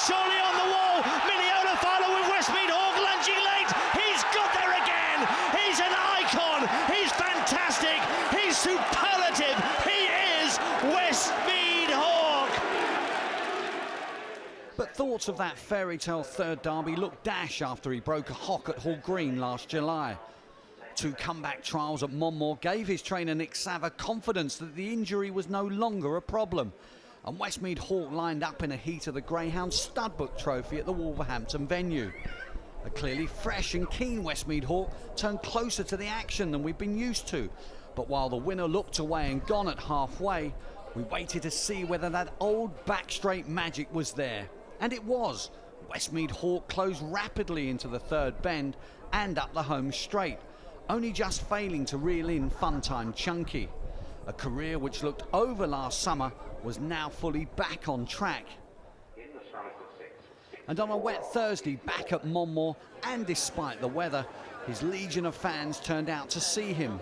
surely on the wall. Mineola follow with Westmead Hawk lunging late. He's got there again. He's an icon. He's fantastic. He's superlative. He is Westmead Hawk. But thoughts of that fairy tale third derby looked dash after he broke a hock at Hall Green last July. 2 comeback trials at Monmore gave his trainer Nick Savva confidence that the injury was no longer a problem. And Westmead Hawk lined up in a heat of the Greyhound Studbook Trophy at the Wolverhampton venue. A clearly fresh and keen Westmead Hawk turned closer to the action than we've been used to. But while the winner looked away and gone at halfway, we waited to see whether that old back straight magic was there. And it was. Westmead Hawk closed rapidly into the third bend and up the home straight, only just failing to reel in Funtime Chunky. A career which looked over last summer was now fully back on track. And on a wet Thursday back at Monmore, and despite the weather, his legion of fans turned out to see him.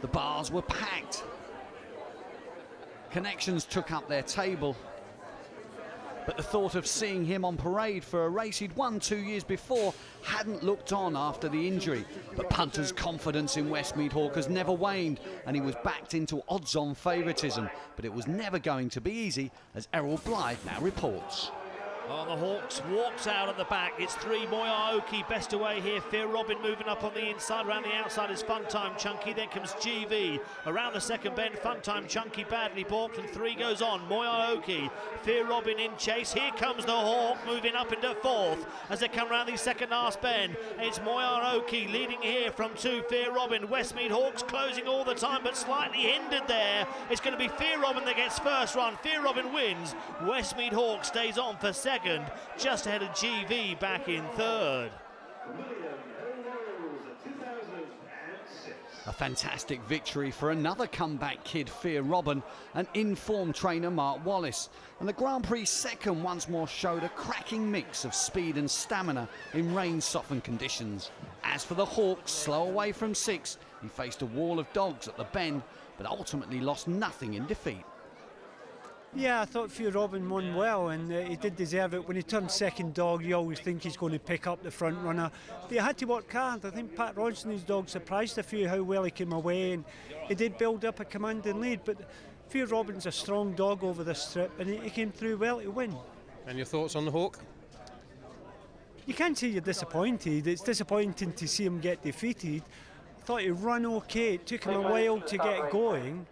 The bars were packed. Connections took up their table. But the thought of seeing him on parade for a race he'd won 2 years before hadn't looked on after the injury. But punters' confidence in Westmead Hawk has never waned, and he was backed into odds-on favouritism. But it was never going to be easy, as Errol Blythe now reports. Oh, the Hawks walks out at the back. It's 3 Moya Oki best away here. Fear Robin moving up on the inside. Around the outside is Funtime Chunky. Then comes GV. Around the second bend, Funtime Chunky badly balked, and 3 goes on. Moya Oki, Fear Robin in chase. Here comes the Hawk moving up into 4th as they come round the second last bend. It's Moya Oki leading here from 2 Fear Robin. Westmead Hawks closing all the time but slightly hindered there. It's going to be Fear Robin that gets first run. Fear Robin wins. Westmead Hawk stays on for second, just ahead of GV back in third. A fantastic victory for another comeback kid, Fear Robin, and in-form trainer Mark Wallace. And the Grand Prix second once more showed a cracking mix of speed and stamina in rain-softened conditions. As for the Hawks, slow away from 6, he faced a wall of dogs at the bend, but ultimately lost nothing in defeat. Yeah, I thought Fear Robin won well, and he did deserve it. When he turned second dog, you always think he's going to pick up the front runner. They had to work hard. I think Pat Ronson's dog surprised a few how well he came away, and he did build up a commanding lead. But Fear Robin's a strong dog over the strip, and he came through well to win. And your thoughts on the Hawk? You can't say you're disappointed. It's disappointing to see him get defeated. I thought he ran okay. It took him a while to get going.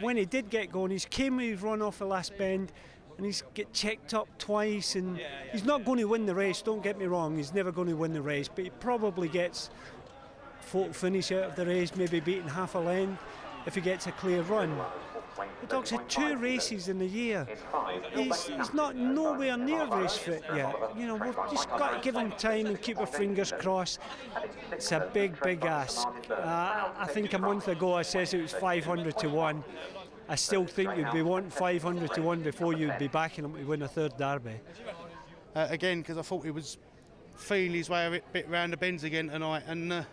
When he did get going, he's came with his run off the last bend, and he's get checked up twice, and he's not going to win the race, don't get me wrong, he's never going to win the race, but he probably gets photo finish out of the race, maybe beating half a length if he gets a clear run. The dog's had 2 races in a year. He's not nowhere near race fit yet. You know, we've just got to give him time and keep our fingers crossed. It's a big, big ask. I think a month ago I said it was 500 to 1. I still think you'd be wanting 500 to 1 before you'd be backing him to win a third derby. Again, because I thought he was feeling his way a bit round the bends again tonight, and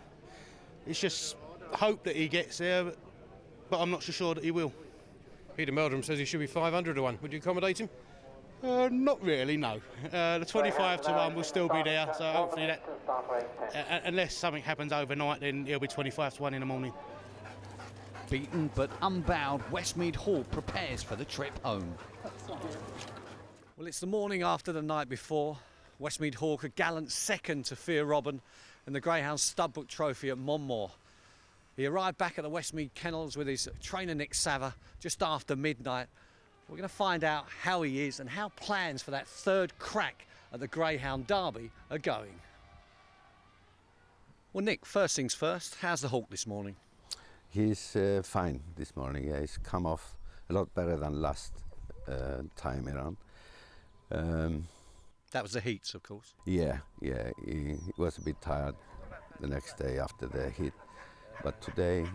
it's just hope that he gets there, but I'm not so sure that he will. Peter Meldrum says he should be 500 to 1. Would you accommodate him? Not really, no. The 25 to 1 will still be there, so hopefully that, unless something happens overnight, then he'll be 25 to 1 in the morning. Beaten but unbowed, Westmead Hawk prepares for the trip home. Well, it's the morning after the night before. Westmead Hawk a gallant second to Fear Robin in the Greyhound Studbook Trophy at Monmore. He arrived back at the Westmead Kennels with his trainer Nick Savva just after midnight. We're going to find out how he is and how plans for that third crack at the Greyhound Derby are going. Well, Nick, first things first, how's the Hawk this morning? He's fine this morning. Yeah, he's come off a lot better than last time around. That was the heats, of course. Yeah, he was a bit tired the next day after the heat. But today,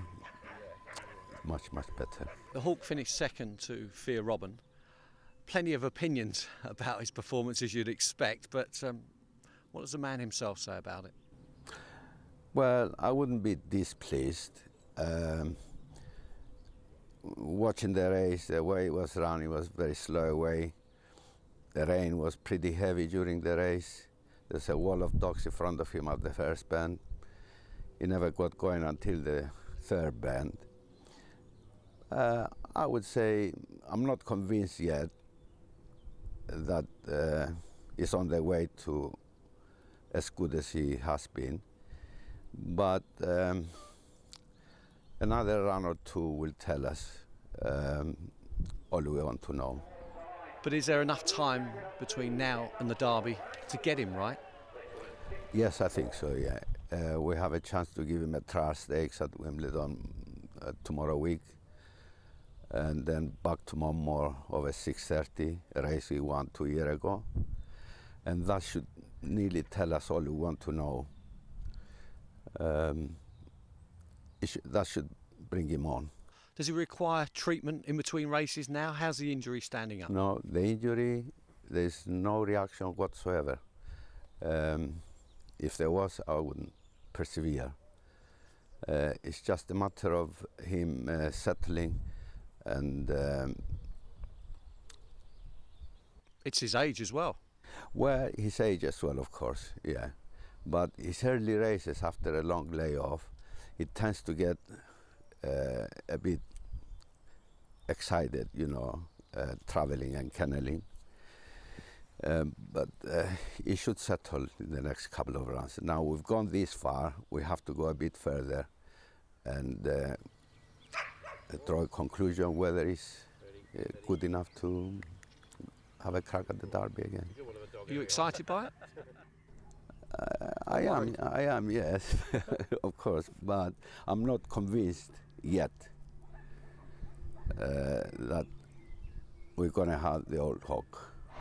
much better. The Hawk finished second to Fear Robin. Plenty of opinions about his performance, as you'd expect, but what does the man himself say about it? Well, I wouldn't be displeased. Watching the race, the way it was run, it was very slow way. The rain was pretty heavy during the race. There's a wall of dogs in front of him at the first bend. He never got going until the third bend. I would say I'm not convinced yet that he's on the way to as good as he has been. But another run or two will tell us all we want to know. But is there enough time between now and the Derby to get him right? Yes, I think so, yeah. We have a chance to give him a trial stakes at Wimbledon tomorrow week, and then back to Monmore over 6:30, a race we won 2 years ago. And that should nearly tell us all we want to know. That should bring him on. Does he require treatment in between races now? How's the injury standing up? No, the injury, there's no reaction whatsoever. If there was, I wouldn't persevere. It's just a matter of him settling, and it's his age as well. well, his age as well, of course, yeah. But his early races after a long layoff, he tends to get a bit excited, you know, traveling and kenneling. But he should settle in the next couple of runs. Now we've gone this far, we have to go a bit further and draw a conclusion whether he's good enough to have a crack at the Derby again. Are you excited by it? I am, yes, of course, but I'm not convinced yet that we're going to have the old Hawk.